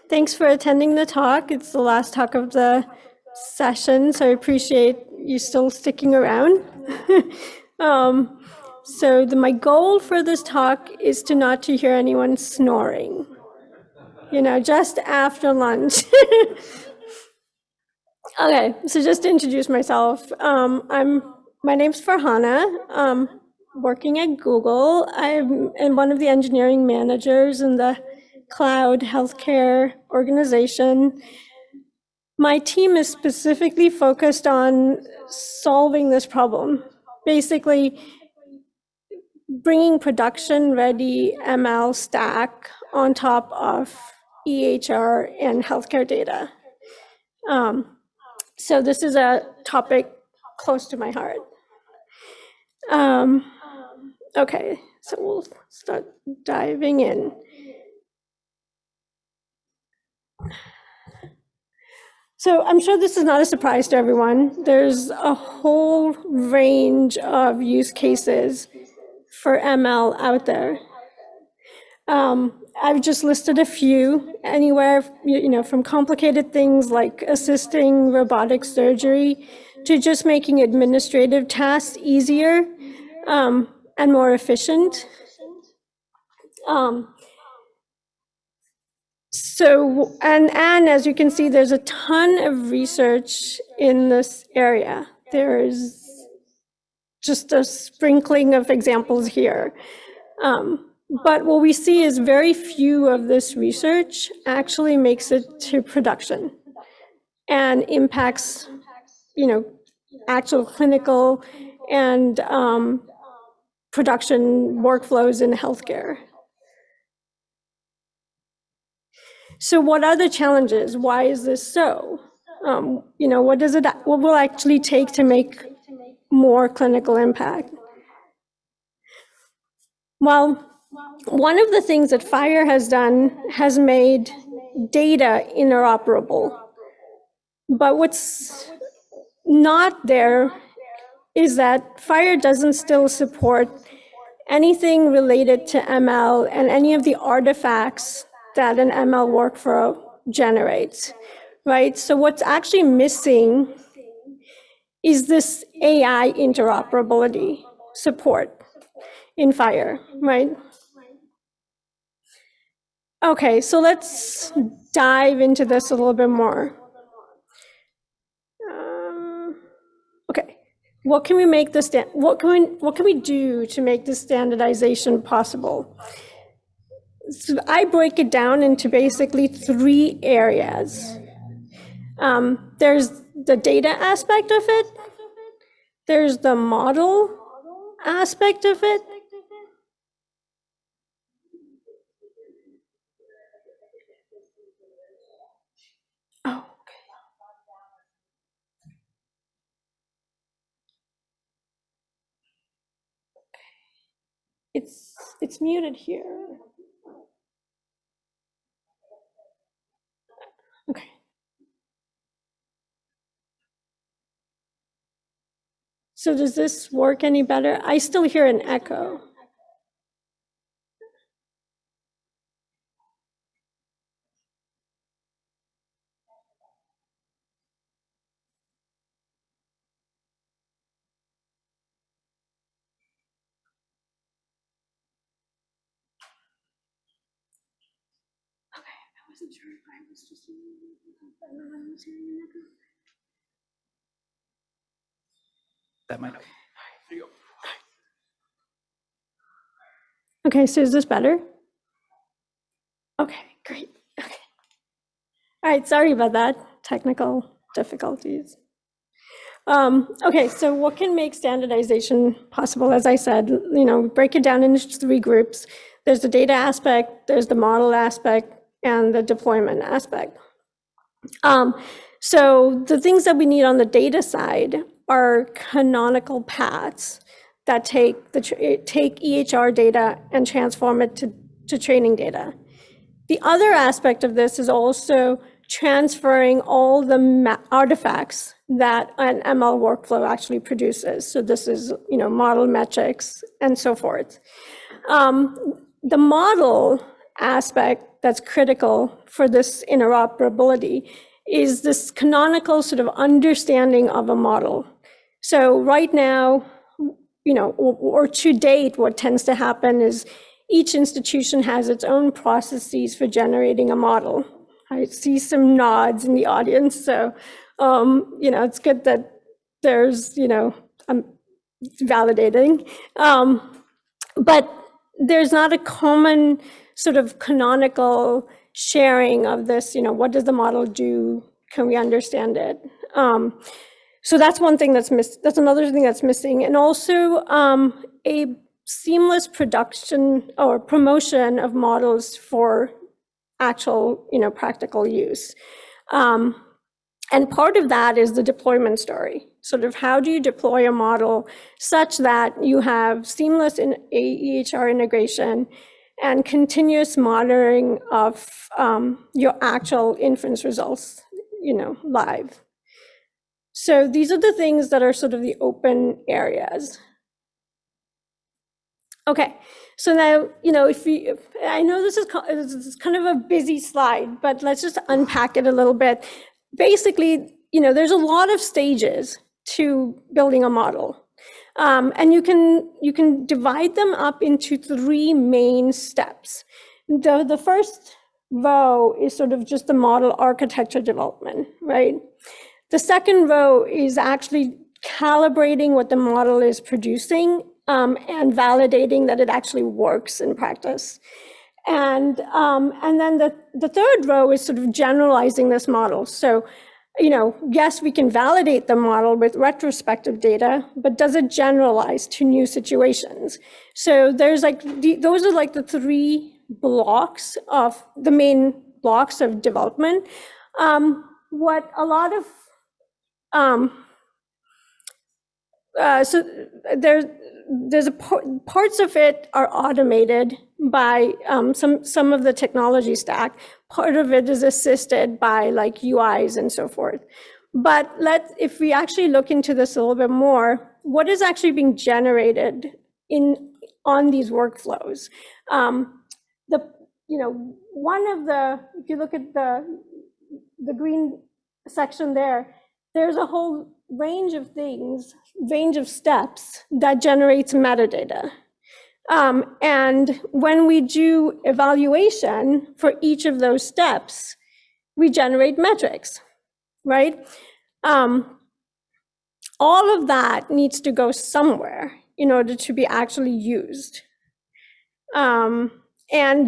Thanks for attending the talk. It's the last talk of the session, so I appreciate you still sticking around. My goal for this talk is not to hear anyone snoring, just after lunch. Okay, so just to introduce myself, my name's Farhana. Working at Google. I'm one of the engineering managers in the cloud healthcare organization. My team is specifically focused on solving this problem, basically bringing production-ready ML stack on top of EHR and healthcare data. So this is a topic close to my heart. Okay, so we'll start diving in. So I'm sure this is not a surprise to everyone. There's a whole range of use cases for ML out there. I've just listed a few, anywhere from complicated things like assisting robotic surgery to just making administrative tasks easier and more efficient. And as you can see, there's a ton of research in this area. There's just a sprinkling of examples here. But what we see is very few of this research actually makes it to production and impacts, actual clinical and production workflows in healthcare. So what are the challenges? Why is this so? What will actually take to make more clinical impact? Well, one of the things that FHIR has done has made data interoperable. But what's not there is that FHIR doesn't still support anything related to ML and any of the artifacts that an ML workflow generates, right? So what's actually missing is this AI interoperability support in FHIR, right? Okay, so let's dive into this a little bit more. Okay, what can we do to make this standardization possible? So I break it down into basically 3 areas. There's the data aspect of it, there's the model aspect of it, it's muted here. Okay. So does this work any better? I still hear an echo. I wasn't sure if I was just hearing an echo. That might. There you go. Okay, so is this better? Okay, great. Okay. All right, sorry about that. Technical difficulties. Okay, so what can make standardization possible? As I said, break it down into 3 groups. There's the data aspect, there's the model aspect, and the deployment aspect. So the things that we need on the data side are canonical paths that take EHR data and transform it to training data. The other aspect of this is also transferring all the artifacts that an ML workflow actually produces. So this is, model metrics and so forth. The model aspect that's critical for this interoperability is this canonical sort of understanding of a model. So right now, or to date, what tends to happen is each institution has its own processes for generating a model. I see some nods in the audience, so it's good that there's I'm validating, but there's not a common sort of canonical sharing of this. What does the model do? Can we understand it? So that's one thing that's missing. That's another thing that's missing, and also a seamless production or promotion of models for actual, practical use. And part of that is the deployment story. Sort of how do you deploy a model such that you have seamless EHR integration and continuous monitoring of your actual inference results, live. So these are the things that are sort of the open areas. Okay, so now, I know this is kind of a busy slide, but let's just unpack it a little bit. Basically, there's a lot of stages to building a model. And you can divide them up into 3 main steps. The first row is sort of just the model architecture development, right? The second row is actually calibrating what the model is producing and validating that it actually works in practice. And then the third row is sort of generalizing this model. So, yes, we can validate the model with retrospective data, but does it generalize to new situations? So there's those are like the 3 blocks of the main blocks of development. What a lot of so there's parts of it are automated by some of the technology stack. Part of it is assisted by like UIs and so forth. But if we actually look into this a little bit more, what is actually being generated on these workflows? If you look at the green section there's a whole range of steps that generates metadata. And when we do evaluation for each of those steps, we generate metrics, right? All of that needs to go somewhere in order to be actually used. And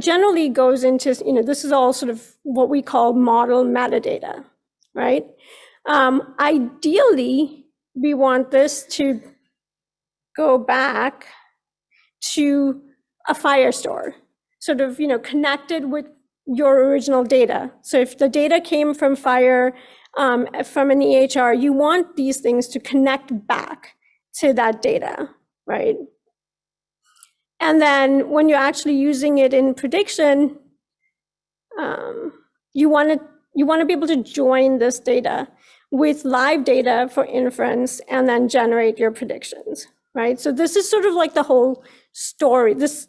generally goes into, this is all sort of what we call model metadata, right? Ideally, we want this to go back to a FHIR store, sort of, connected with your original data. So if the data came from FHIR, from an EHR, you want these things to connect back to that data, right? And then when you're actually using it in prediction, you want to be able to join this data with live data for inference and then generate your predictions, right? So this is sort of like the whole story. This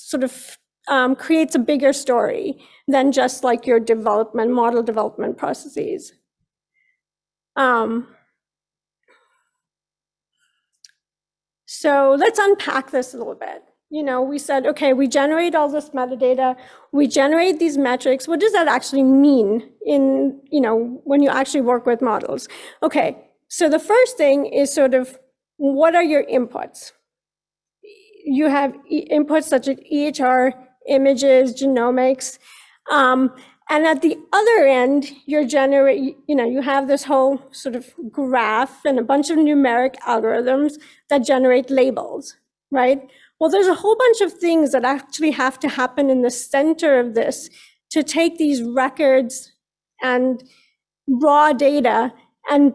sort of creates a bigger story than just like your model development processes. So let's unpack this a little bit. We said, okay, we generate all this metadata, we generate these metrics. What does that actually mean when you actually work with models? Okay, so the first thing is sort of, what are your inputs? You have inputs such as EHR, images, genomics, and at the other end, you have this whole sort of graph and a bunch of numeric algorithms that generate labels, right? Well, there's a whole bunch of things that actually have to happen in the center of this to take these records and raw data and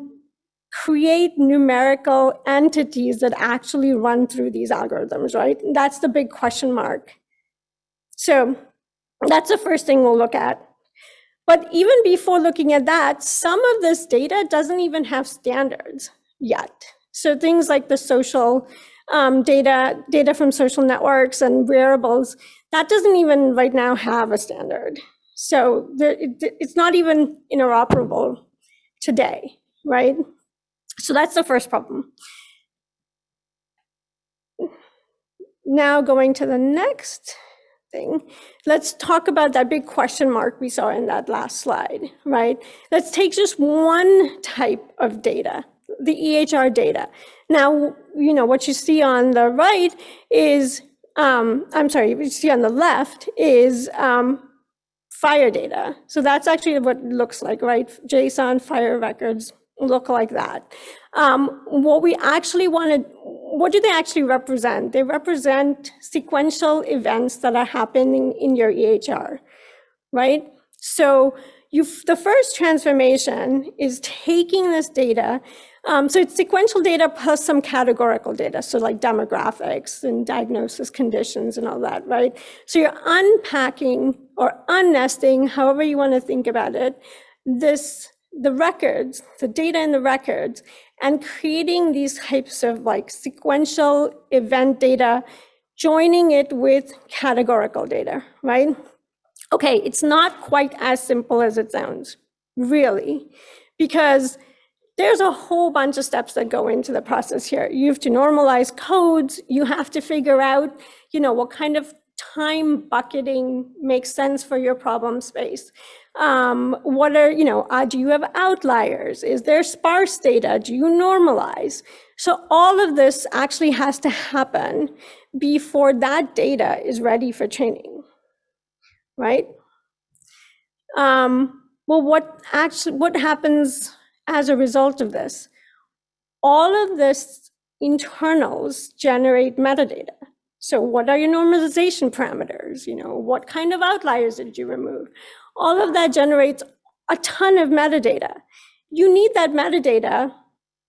create numerical entities that actually run through these algorithms, right? That's the big question mark. So that's the first thing we'll look at. But even before looking at that, some of this data doesn't even have standards yet. So things like the social data from social networks and wearables, that doesn't even right now have a standard. So it's not even interoperable today, right? So that's the first problem. Now going to the next thing, let's talk about that big question mark we saw in that last slide, right? Let's take just one type of data, the EHR data. Now, what you see on the right is, what you see on the left is FHIR data. So that's actually what it looks like, right? JSON, FHIR records look like that. What we actually wanted, what do they actually represent? They represent sequential events that are happening in your EHR, right? So the first transformation is taking this data. So it's sequential data plus some categorical data, so like demographics and diagnosis conditions and all that, right? So you're unpacking or unnesting, however you want to think about it, the records, the data in the records, and creating these types of like sequential event data, joining it with categorical data, right? Okay, it's not quite as simple as it sounds, really, because there's a whole bunch of steps that go into the process here. You have to normalize codes. You have to figure out, what kind of time bucketing makes sense for your problem space. What are, do you have outliers? Is there sparse data? Do you normalize? So all of this actually has to happen before that data is ready for training, right? Well, what happens as a result of this? All of this internals generate metadata. So what are your normalization parameters? What kind of outliers did you remove? All of that generates a ton of metadata. You need that metadata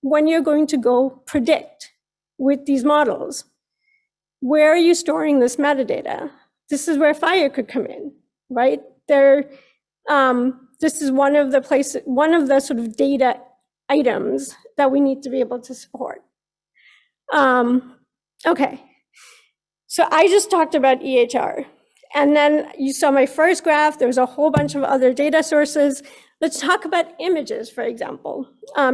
when you're going to go predict with these models. Where are you storing this metadata? This is where FHIR could come in, right? This is one of the sort of data items that we need to be able to support. Okay, so I just talked about EHR. And then you saw my first graph. There's a whole bunch of other data sources. Let's talk about images, for example.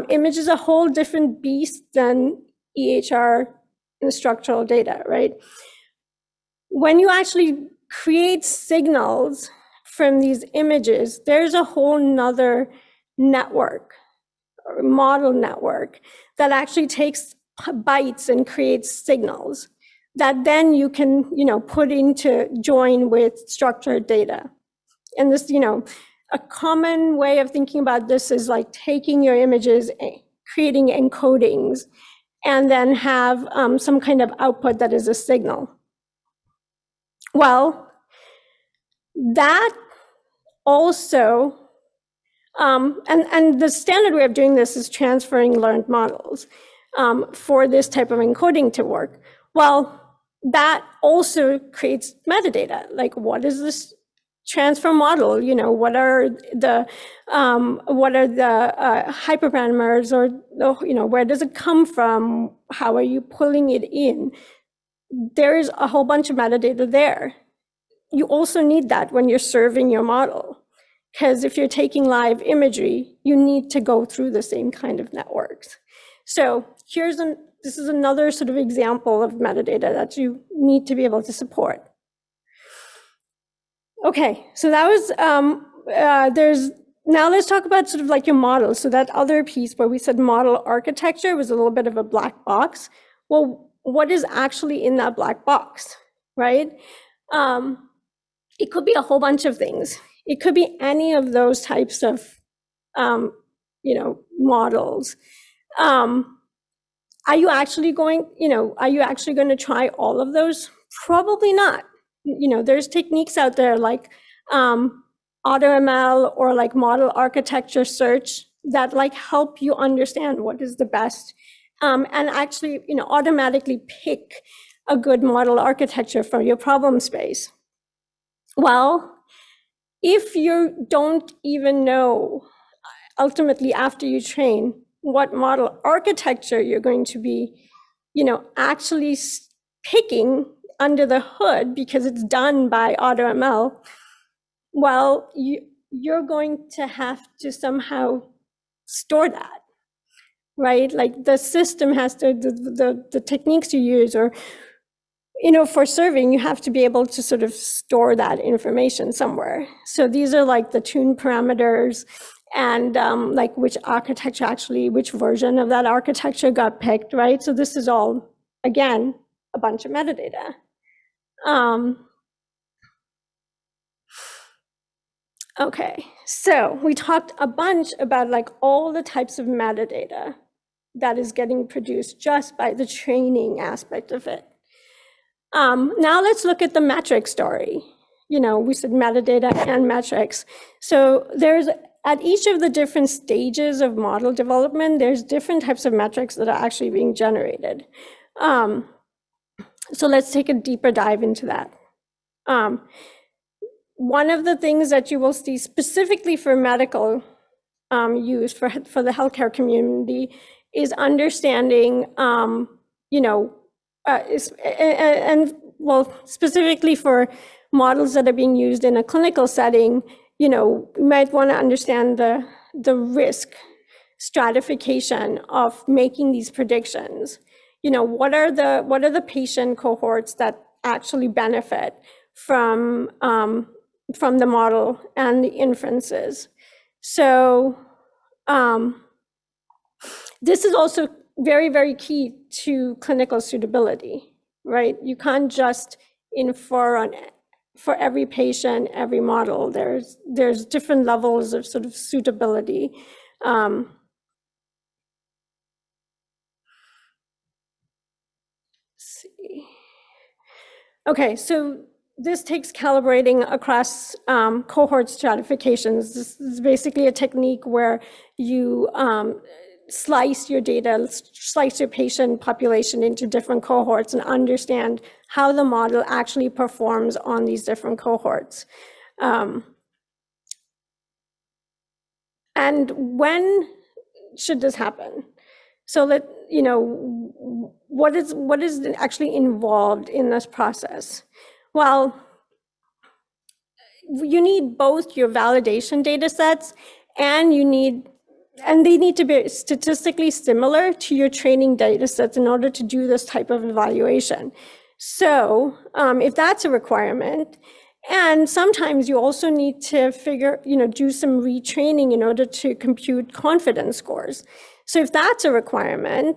Image is a whole different beast than EHR and structural data, right? When you actually create signals from these images, there's a whole nother network, or model network, that actually takes bytes and creates signals that then you can, put into join with structured data. And this, a common way of thinking about this is like taking your images, creating encodings, and then have some kind of output that is a signal. Well, that also, and the standard way of doing this is transferring learned models for this type of encoding to work. Well, that also creates metadata, like what is this transfer model? What are the hyperparameters, or where does it come from? How are you pulling it in? There is a whole bunch of metadata there. You also need that when you're serving your model, because if you're taking live imagery, you need to go through the same kind of networks. So this is another sort of example of metadata that you need to be able to support. Okay, so that was, now let's talk about sort of like your model. So that other piece where we said model architecture was a little bit of a black box. Well, what is actually in that black box, right? It could be a whole bunch of things. It could be any of those types of, models. Are you actually going to try all of those? Probably not. There's techniques out there like AutoML or like model architecture search that like help you understand what is the best, and actually, automatically pick a good model architecture for your problem space. Well, if you don't even know ultimately after you train what model architecture you're going to be, actually picking, under the hood, because it's done by AutoML, well, you're going to have to somehow store that, right? Like the system has to, the techniques you use, or, for serving, you have to be able to sort of store that information somewhere. So these are like the tune parameters, and like which architecture actually, which version of that architecture got picked, right? So this is all, again, a bunch of metadata. Okay, so we talked a bunch about like all the types of metadata that is getting produced just by the training aspect of it. Now let's look at the metric story. We said metadata and metrics. So there's, at each of the different stages of model development, there's different types of metrics that are actually being generated. So let's take a deeper dive into that. One of the things that you will see specifically for medical use for the healthcare community is understanding, specifically for models that are being used in a clinical setting, you might want to understand the risk stratification of making these predictions. What are the patient cohorts that actually benefit from the model and the inferences? So this is also very, very key to clinical suitability, right? You can't just infer for every patient, every model. There's different levels of sort of suitability. Let's see. Okay, so this takes calibrating across cohort stratifications. This is basically a technique where you slice your data, slice your patient population into different cohorts and understand how the model actually performs on these different cohorts. And when should this happen? So what is actually involved in this process? Well, you need both your validation data sets and they need to be statistically similar to your training data sets in order to do this type of evaluation. So if that's a requirement, and sometimes you also need to do some retraining in order to compute confidence scores. So if that's a requirement,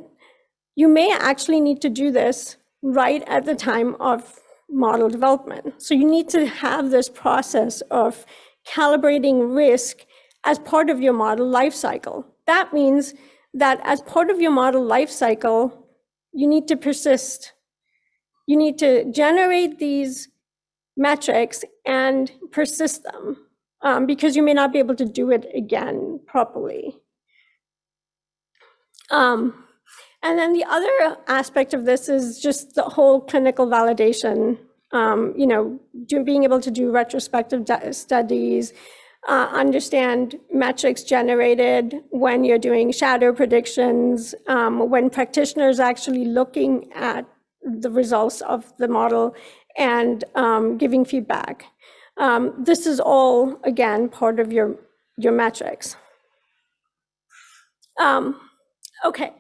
you may actually need to do this right at the time of model development. So you need to have this process of calibrating risk as part of your model lifecycle. That means that as part of your model lifecycle, you need to persist. You need to generate these metrics and persist them because you may not be able to do it again properly. And then the other aspect of this is just the whole clinical validation, being able to do retrospective studies, understand metrics generated when you're doing shadow predictions, when practitioners are actually looking at the results of the model and giving feedback. This is all, again, part of your metrics. Okay,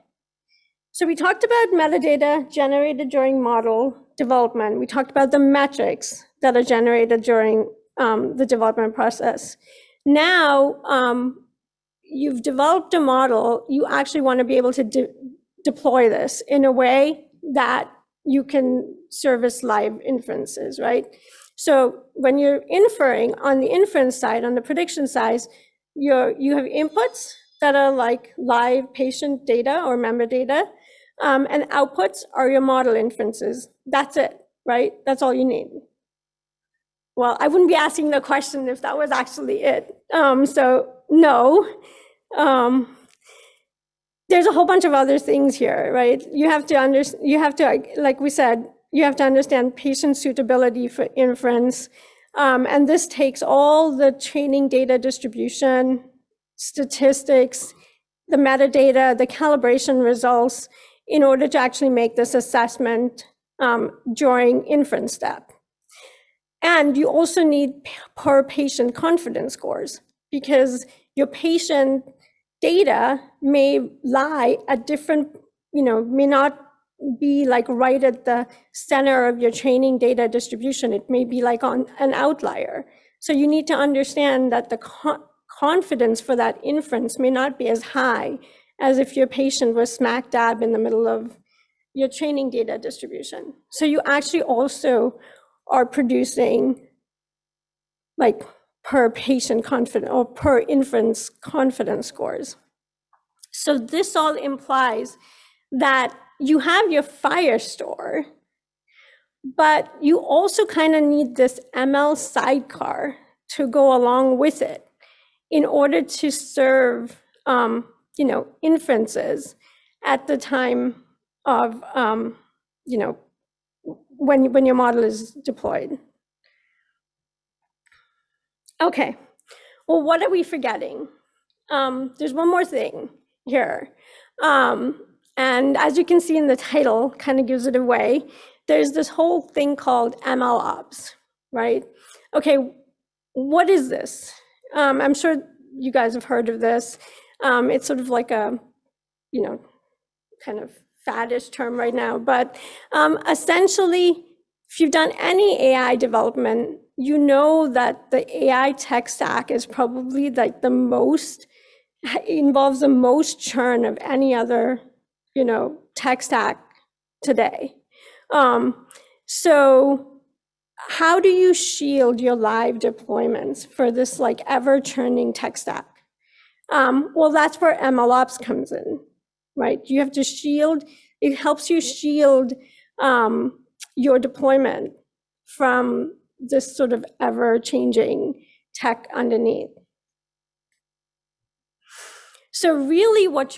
so we talked about metadata generated during model development. We talked about the metrics that are generated during the development process. Now, you've developed a model, you actually want to be able to deploy this in a way that you can service live inferences, right? So when you're inferring on the inference side, on the prediction side, you have inputs that are like live patient data or member data, and outputs are your model inferences. That's it, right? That's all you need. Well, I wouldn't be asking the question if that was actually it. So no, there's a whole bunch of other things here, right? You have to, like we said, you have to understand patient suitability for inference. And this takes all the training data distribution, statistics, the metadata, the calibration results in order to actually make this assessment during inference step. And you also need per patient confidence scores, because your patient data may lie at different, may not be like right at the center of your training data distribution. It may be like on an outlier. So you need to understand that the confidence for that inference may not be as high as if your patient was smack dab in the middle of your training data distribution. So you actually also are producing like per patient confidence or per inference confidence scores. So this all implies that you have your FHIR store, but you also kind of need this ML sidecar to go along with it in order to serve, inferences at the time of, when your model is deployed. Okay, well, what are we forgetting? There's one more thing here. And as you can see in the title, kind of gives it away. There's this whole thing called ML ops, right? Okay, what is this? I'm sure you guys have heard of this. It's sort of like a, kind of faddish term right now, but essentially, if you've done any AI development, you know that the AI tech stack is probably like involves the most churn of any other, tech stack today. So how do you shield your live deployments for this like ever churning tech stack? Well, that's where MLOps comes in, right? You have to shield, it helps you shield your deployment from this sort of ever changing tech underneath. So really what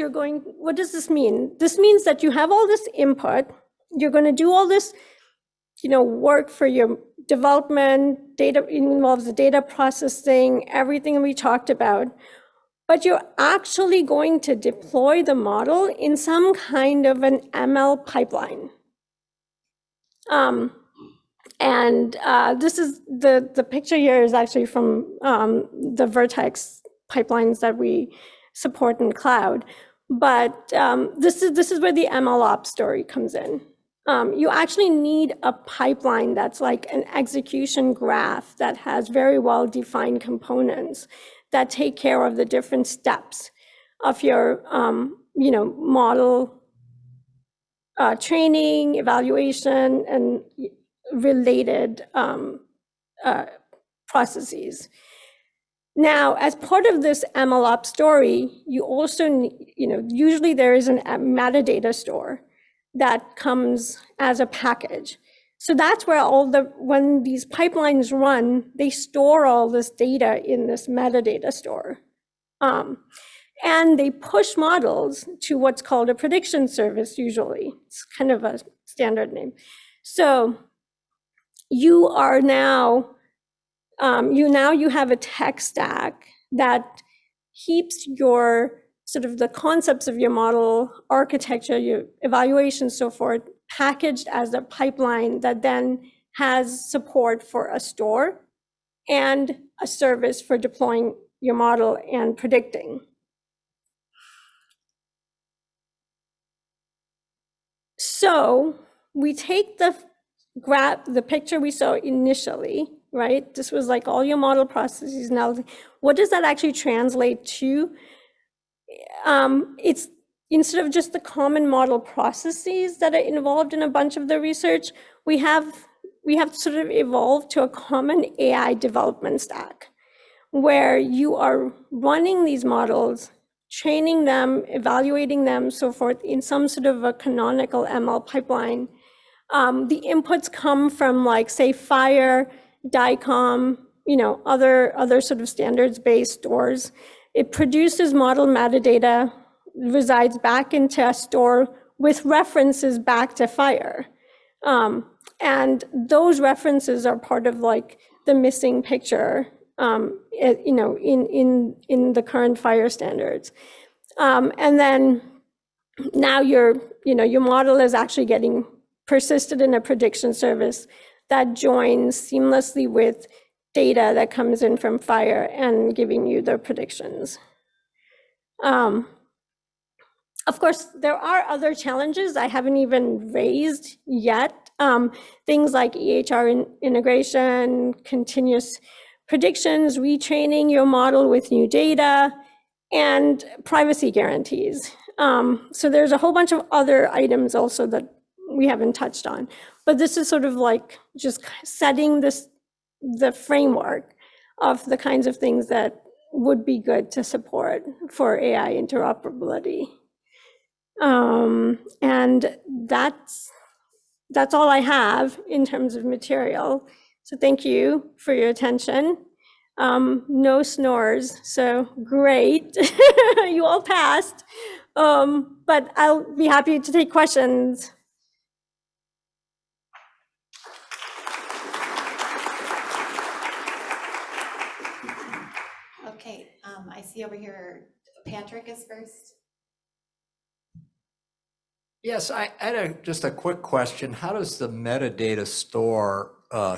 does this mean? This means that you have all this input, you're going to do all this, work for your development, data involves the data processing, everything we talked about, but you're actually going to deploy the model in some kind of an ML pipeline. This is the picture here is actually from the Vertex pipelines that we support in cloud. But this is where the MLOps story comes in. You actually need a pipeline that's like an execution graph that has very well-defined components that take care of the different steps of your, model training, evaluation, and related processes. Now, as part of this MLOps story, you also, usually there is a metadata store that comes as a package. So that's where when these pipelines run, they store all this data in this metadata store. And they push models to what's called a prediction service, usually. It's kind of a standard name. So you are now, you have a tech stack that keeps your sort of the concepts of your model architecture, your evaluation, so forth, packaged as a pipeline that then has support for a store and a service for deploying your model and predicting. So we take the picture we saw initially, right? This was like all your model processes. Now, what does that actually translate to? It's instead of just the common model processes that are involved in a bunch of the research, we have sort of evolved to a common AI development stack where you are running these models, training them, evaluating them, so forth, in some sort of a canonical ML pipeline. The inputs come from like, say, FHIR, DICOM, other sort of standards-based stores. It produces model metadata, resides back into a store with references back to FHIR. And those references are part of like the missing picture, in the current FHIR standards. And then now your model is actually getting persisted in a prediction service that joins seamlessly with data that comes in from FHIR and giving you the predictions. Of course, there are other challenges I haven't even raised yet. Things like EHR integration, continuous predictions, retraining your model with new data, and privacy guarantees. So there's a whole bunch of other items also that we haven't touched on. But this is sort of like just setting the framework of the kinds of things that would be good to support for AI interoperability. And that's all I have in terms of material. So thank you for your attention. No snores, so great. You all passed. But I'll be happy to take questions. Okay, I see over here, Patrick is first. Yes, I had just a quick question. How does the metadata store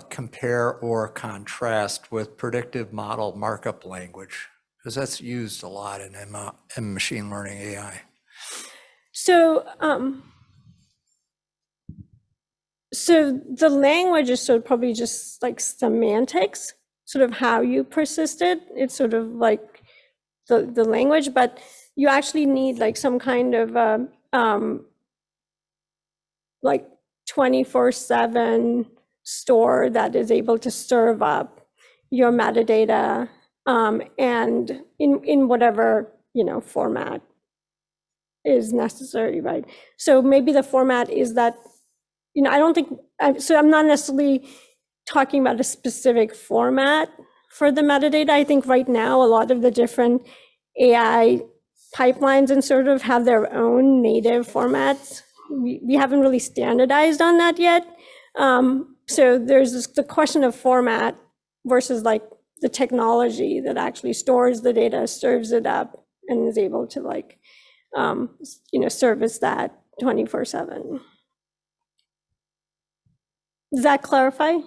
compare or contrast with predictive model markup language? Because that's used a lot in machine learning AI. So, so the language is sort of probably just like semantics, sort of how you persist it. It's sort of like the language, but you actually need like some kind of like 24/7 store that is able to serve up your metadata and in whatever, you know, format is necessary, right? So maybe the format is that, you know, I don't think, so I'm not necessarily talking about a specific format for the metadata. I think right now, a lot of the different AI pipelines and sort of have their own native formats. We haven't really standardized on that yet. So there's the question of format versus like the technology that actually stores the data, serves it up, and is able to like, you know, service that 24/7. Does that clarify?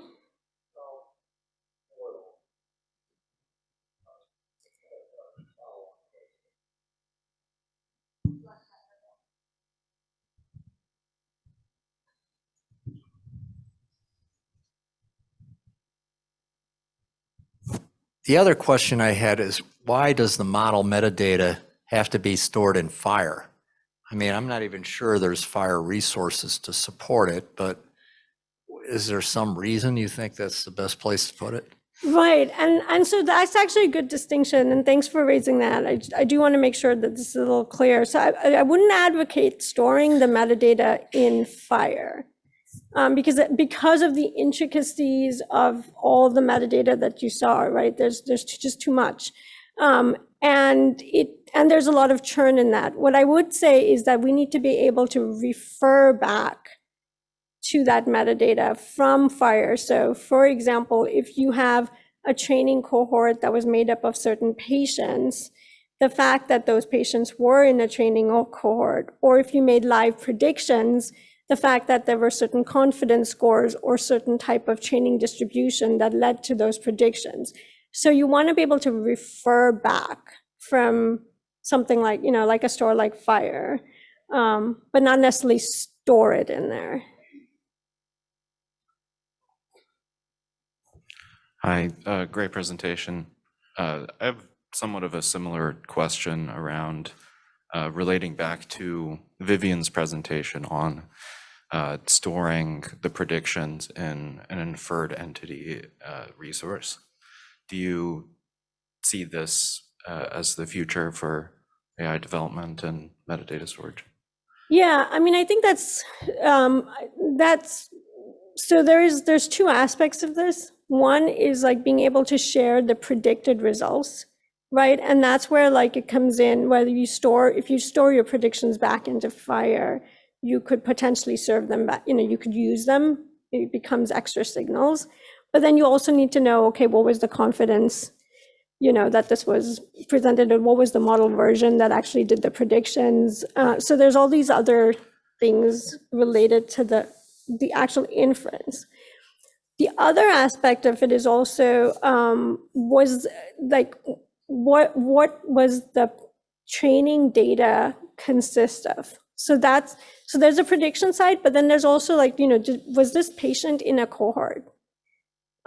The other question I had is, why does the model metadata have to be stored in FHIR? I mean, I'm not even sure there's FHIR resources to support it, but is there some reason you think that's the best place to put it? Right, and so that's actually a good distinction, and thanks for raising that. I do want to make sure that this is a little clear. So I wouldn't advocate storing the metadata in FHIR. Because of the intricacies of all the metadata that you saw, right? There's just too much, and there's a lot of churn in that. What I would say is that we need to be able to refer back to that metadata from FHIR. So, for example, if you have a training cohort that was made up of certain patients, the fact that those patients were in a training cohort, or if you made live predictions, the fact that there were certain confidence scores or certain type of training distribution that led to those predictions. So you want to be able to refer back from something like, you know, like a store like FHIR, but not necessarily store it in there. Hi, great presentation. I have somewhat of a similar question around relating back to Vivian's presentation on storing the predictions in an inferred entity resource. Do you see this as the future for AI development and metadata storage? Yeah, I mean, I think that's so there's two aspects of this. One is like being able to share the predicted results, right? And that's where like it comes in, whether you store, if you store your predictions back into FHIR, you could potentially serve them back, you know, you could use them, it becomes extra signals. But then you also need to know, okay, what was the confidence, you know, that this was presented, and what was the model version that actually did the predictions? So there's all these other things related to the the actual inference. The other aspect of it is also was like what was the training data consist of? So there's a prediction side, but then there's also like, was this patient in a cohort?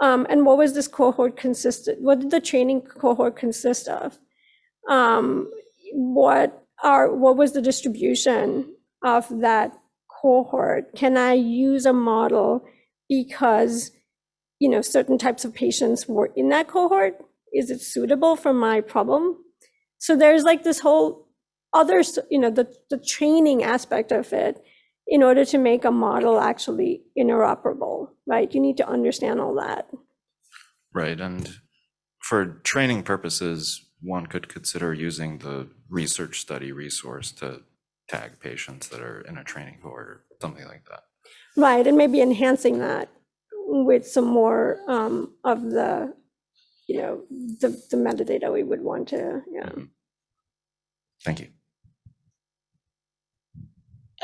And what was this cohort consisted? What did the training cohort consist of? What was the distribution of that cohort? Can I use a model because certain types of patients were in that cohort? Is it suitable for my problem? So there's like this whole other, the training aspect of it in order to make a model actually interoperable, right? You need to understand all that. Right, and for training purposes, one could consider using the research study resource to tag patients that are in a training cohort or something like that. Right, and maybe enhancing that with some more of the, the metadata we would want to, yeah. Thank you.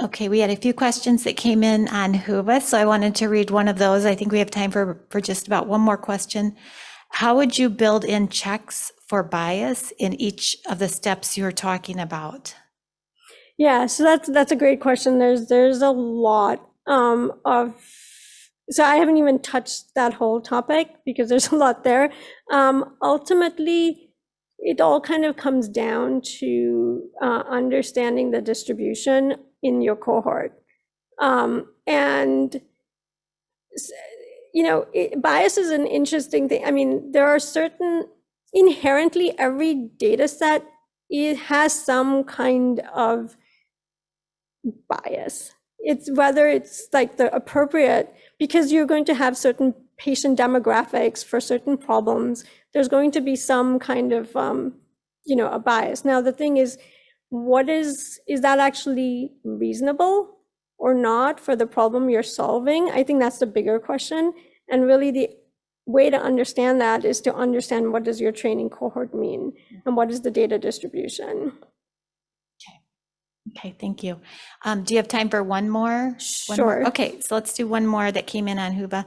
Okay, we had a few questions that came in on Whova, so I wanted to read one of those. I think we have time for just about one more question. How would you build in checks for bias in each of the steps you're talking about? Yeah, so that's a great question. There's a lot of, so I haven't even touched that whole topic because there's a lot there. Ultimately, it all kind of comes down to understanding the distribution in your cohort. And bias is an interesting thing. I mean, there are certain, inherently every data set, it has some kind of bias. It's whether it's like the appropriate, because you're going to have certain patient demographics for certain problems, there's going to be some kind of, a bias. Now, the thing is that actually reasonable or not for the problem you're solving? I think that's the bigger question. And really the way to understand that is to understand what does your training cohort mean and what is the data distribution. Okay, thank you. Do you have time for one more? Sure. Okay, so let's do one more that came in on Whova.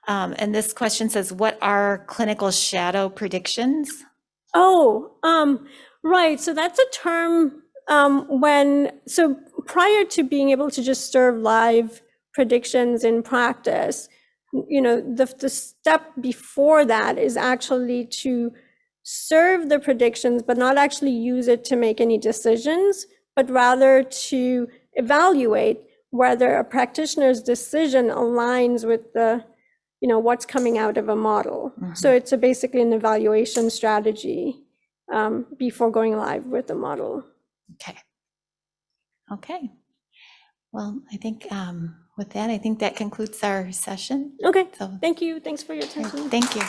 And this question says, what are clinical shadow predictions? Oh, right. So that's a term so prior to being able to just serve live predictions in practice, the step before that is actually to serve the predictions, but not actually use it to make any decisions, but rather to evaluate whether a practitioner's decision aligns with the, what's coming out of a model. Mm-hmm. So it's basically an evaluation strategy before going live with the model. Okay. Well, I think with that, I think that concludes our session. Okay. So thank you. Thanks for your attention. Thank you.